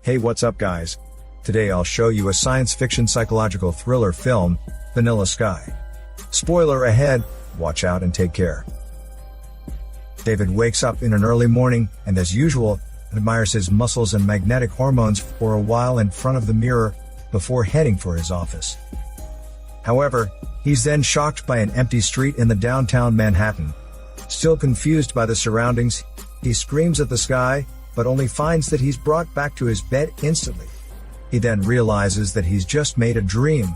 Hey, what's up guys? Today I'll show you a science fiction psychological thriller film, Vanilla Sky. Spoiler ahead, watch out and take care. David wakes up in an early morning and as usual, admires his muscles and magnetic hormones for a while in front of the mirror before heading for his office. However, he's then shocked by an empty street in the downtown Manhattan. Still confused by the surroundings, he screams at the sky, but only finds that he's brought back to his bed instantly. He then realizes that he's just made a dream.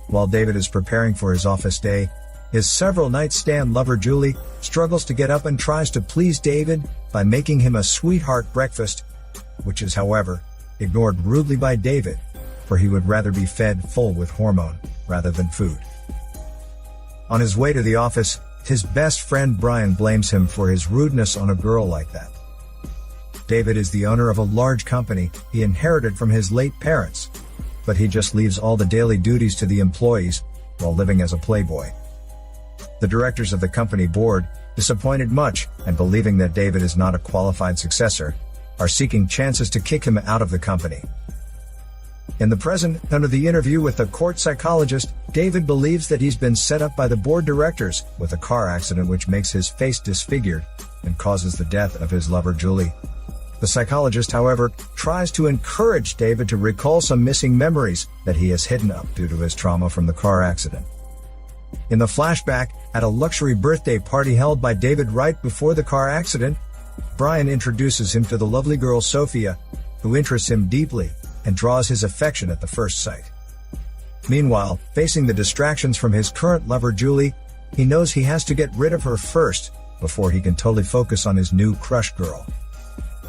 While David is preparing for his office day, his several night stand lover Julie struggles to get up and tries to please David by making him a sweetheart breakfast, which is, however, ignored rudely by David, for he would rather be fed full with hormone rather than food. On his way to the office, his best friend Brian blames him for his rudeness on a girl like that. David is the owner of a large company he inherited from his late parents, but he just leaves all the daily duties to the employees while living as a playboy. The directors of the company board, disappointed much and believing that David is not a qualified successor, are seeking chances to kick him out of the company. In the present, under the interview with the court psychologist, David believes that he's been set up by the board directors with a car accident which makes his face disfigured and causes the death of his lover Julie. The psychologist, however, tries to encourage David to recall some missing memories that he has hidden up due to his trauma from the car accident. In the flashback, at a luxury birthday party held by David right before the car accident, Brian introduces him to the lovely girl Sophia, who interests him deeply and draws his affection at the first sight. Meanwhile, facing the distractions from his current lover Julie, he knows he has to get rid of her first before he can totally focus on his new crush girl.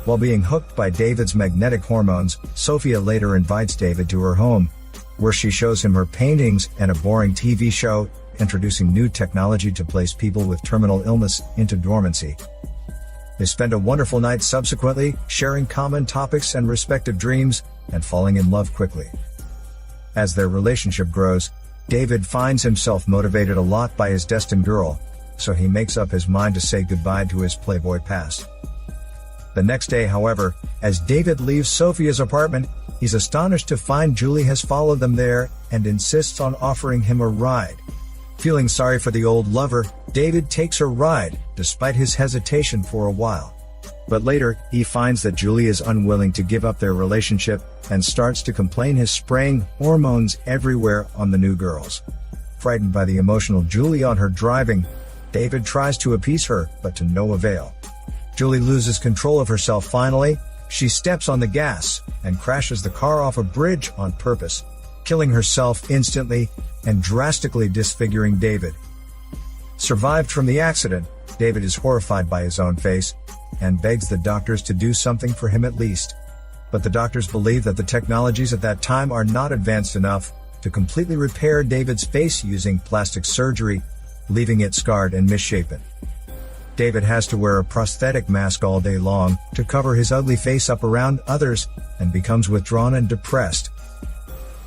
While being hooked by David's magnetic hormones, Sophia later invites David to her home, where she shows him her paintings and a boring TV show, introducing new technology to place people with terminal illness into dormancy. They spend a wonderful night subsequently, sharing common topics and respective dreams, and falling in love quickly. As their relationship grows, David finds himself motivated a lot by his destined girl, so he makes up his mind to say goodbye to his playboy past. The next day, however, as David leaves Sophia's apartment, he's astonished to find Julie has followed them there and insists on offering him a ride. Feeling sorry for the old lover, David takes her ride, despite his hesitation for a while. But later, he finds that Julie is unwilling to give up their relationship and starts to complain he's spraying hormones everywhere on the new girls. Frightened by the emotional Julie on her driving, David tries to appease her, but to no avail. Julie loses control of herself finally. She steps on the gas and crashes the car off a bridge on purpose, killing herself instantly and drastically disfiguring David. Survived from the accident, David is horrified by his own face and begs the doctors to do something for him at least. But the doctors believe that the technologies at that time are not advanced enough to completely repair David's face using plastic surgery, leaving it scarred and misshapen. David has to wear a prosthetic mask all day long to cover his ugly face up around others and becomes withdrawn and depressed.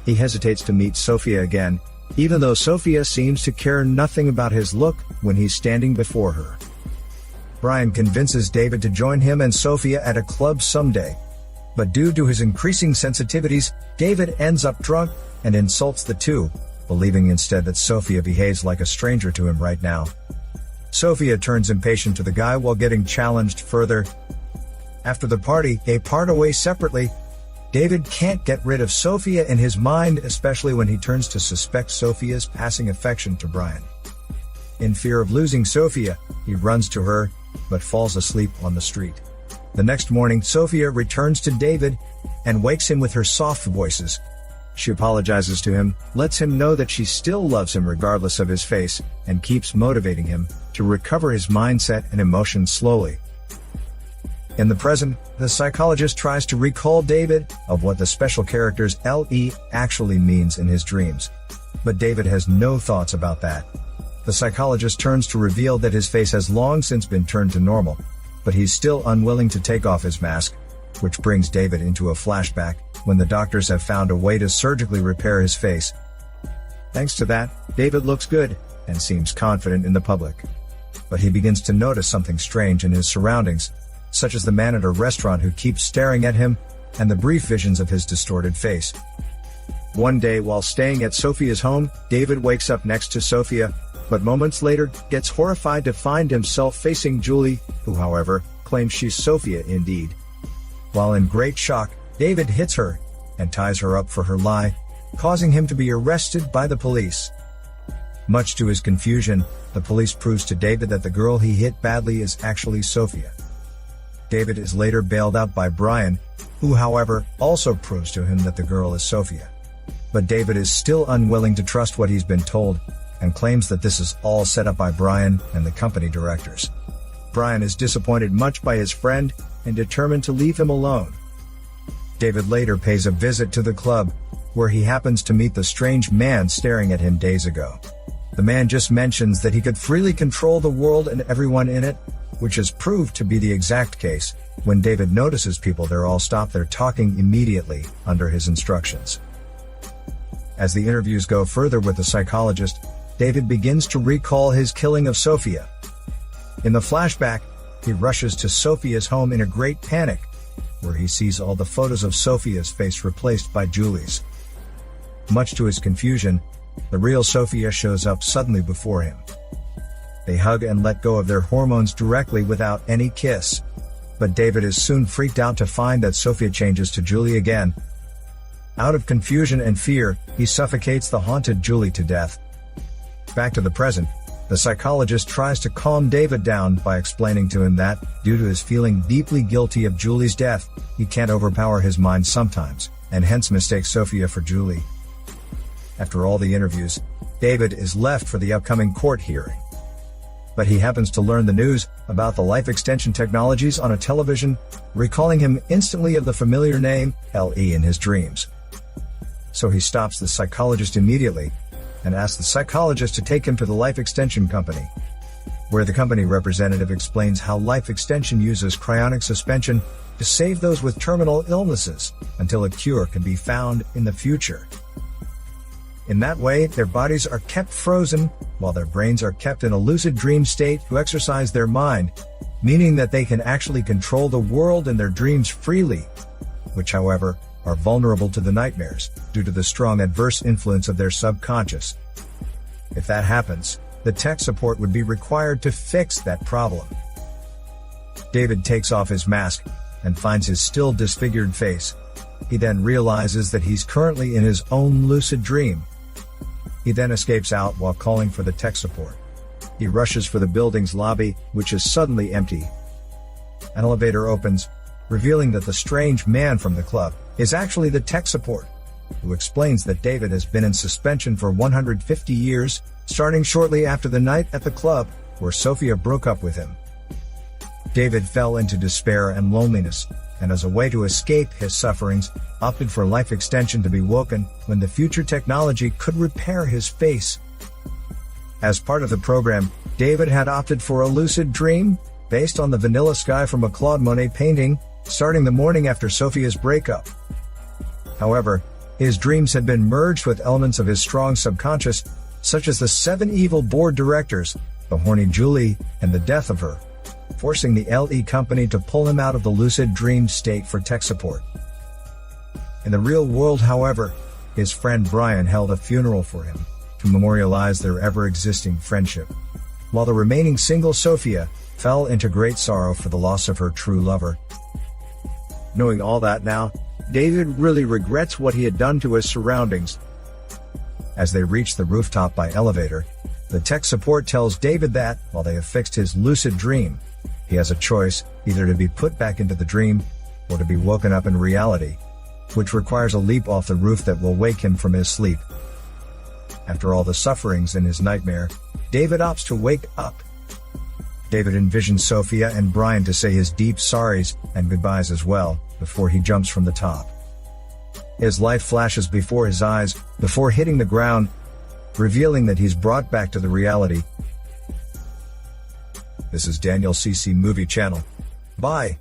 He hesitates to meet Sophia again, even though Sophia seems to care nothing about his look when he's standing before her. Brian convinces David to join him and Sophia at a club someday, but due to his increasing sensitivities, David ends up drunk and insults the two, believing instead that Sophia behaves like a stranger to him right now. Sophia turns impatient to the guy while getting challenged further. After the party, they part away separately. David can't get rid of Sophia in his mind, especially when he turns to suspect Sophia's passing affection to Brian. In fear of losing Sophia, he runs to her, but falls asleep on the street. The next morning, Sophia returns to David and wakes him with her soft voices. She apologizes to him, lets him know that she still loves him regardless of his face, and keeps motivating him to recover his mindset and emotions slowly. In the present, the psychologist tries to recall David of what the special character's LE actually means in his dreams. But David has no thoughts about that. The psychologist turns to reveal that his face has long since been turned to normal, but he's still unwilling to take off his mask, which brings David into a flashback when the doctors have found a way to surgically repair his face. Thanks to that, David looks good and seems confident in the public. but he begins to notice something strange in his surroundings, such as the man at a restaurant who keeps staring at him, and the brief visions of his distorted face. One day while staying at Sophia's home, David wakes up next to Sophia, but moments later gets horrified to find himself facing Julie, who however, claims she's Sophia indeed. While in great shock, David hits her and ties her up for her lie, causing him to be arrested by the police. Much to his confusion, the police proves to David that the girl he hit badly is actually Sophia. David is later bailed out by Brian, who however, also proves to him that the girl is Sophia. But David is still unwilling to trust what he's been told, and claims that this is all set up by Brian and the company directors. Brian is disappointed much by his friend, and determined to leave him alone. David later pays a visit to the club, where he happens to meet the strange man staring at him days ago. The man just mentions that he could freely control the world and everyone in it, which has proved to be the exact case. When David notices people there, all stop their talking immediately, under his instructions. As the interviews go further with the psychologist, David begins to recall his killing of Sophia. In the flashback, he rushes to Sophia's home in a great panic, where he sees all the photos of Sophia's face replaced by Julie's. Much to his confusion, the real Sophia shows up suddenly before him. They hug and let go of their hormones directly without any kiss. But David is soon freaked out to find that Sophia changes to Julie again. Out of confusion and fear, he suffocates the haunted Julie to death. Back to the present, the psychologist tries to calm David down by explaining to him that, due to his feeling deeply guilty of Julie's death, he can't overpower his mind sometimes, and hence mistakes Sophia for Julie. After all the interviews, David is left for the upcoming court hearing. But he happens to learn the news about the life extension technologies on a television, recalling him instantly of the familiar name, L.E. in his dreams. So he stops the psychologist immediately, and asks the psychologist to take him to the life extension company, where the company representative explains how life extension uses cryonic suspension to save those with terminal illnesses until a cure can be found in the future. In that way, their bodies are kept frozen, while their brains are kept in a lucid dream state to exercise their mind, meaning that they can actually control the world and their dreams freely, which however, are vulnerable to the nightmares, due to the strong adverse influence of their subconscious. If that happens, the tech support would be required to fix that problem. David takes off his mask, and finds his still disfigured face. He then realizes that he's currently in his own lucid dream. He then escapes out while calling for the tech support. He rushes for the building's lobby, which is suddenly empty. An elevator opens, revealing that the strange man from the club is actually the tech support, who explains that David has been in suspension for 150 years, starting shortly after the night at the club, where Sophia broke up with him. David fell into despair and loneliness, and as a way to escape his sufferings, opted for life extension to be woken when the future technology could repair his face. As part of the program, David had opted for a lucid dream, based on the Vanilla Sky from a Claude Monet painting, starting the morning after Sophia's breakup. However, his dreams had been merged with elements of his strong subconscious, such as the 7 evil board directors, the horny Julie, and the death of her, forcing the LE company to pull him out of the lucid dream state for tech support. In the real world, however, his friend Brian held a funeral for him, to memorialize their ever-existing friendship, while the remaining single Sophia fell into great sorrow for the loss of her true lover. Knowing all that now, David really regrets what he had done to his surroundings. As they reach the rooftop by elevator, the tech support tells David that, while they have fixed his lucid dream, he has a choice, either to be put back into the dream, or to be woken up in reality, which requires a leap off the roof that will wake him from his sleep. After all the sufferings in his nightmare, David opts to wake up. David envisions Sophia and Brian to say his deep sorries and goodbyes as well, before he jumps from the top. His life flashes before his eyes, before hitting the ground, revealing that he's brought back to the reality. This is Daniel CC Movie Channel. Bye.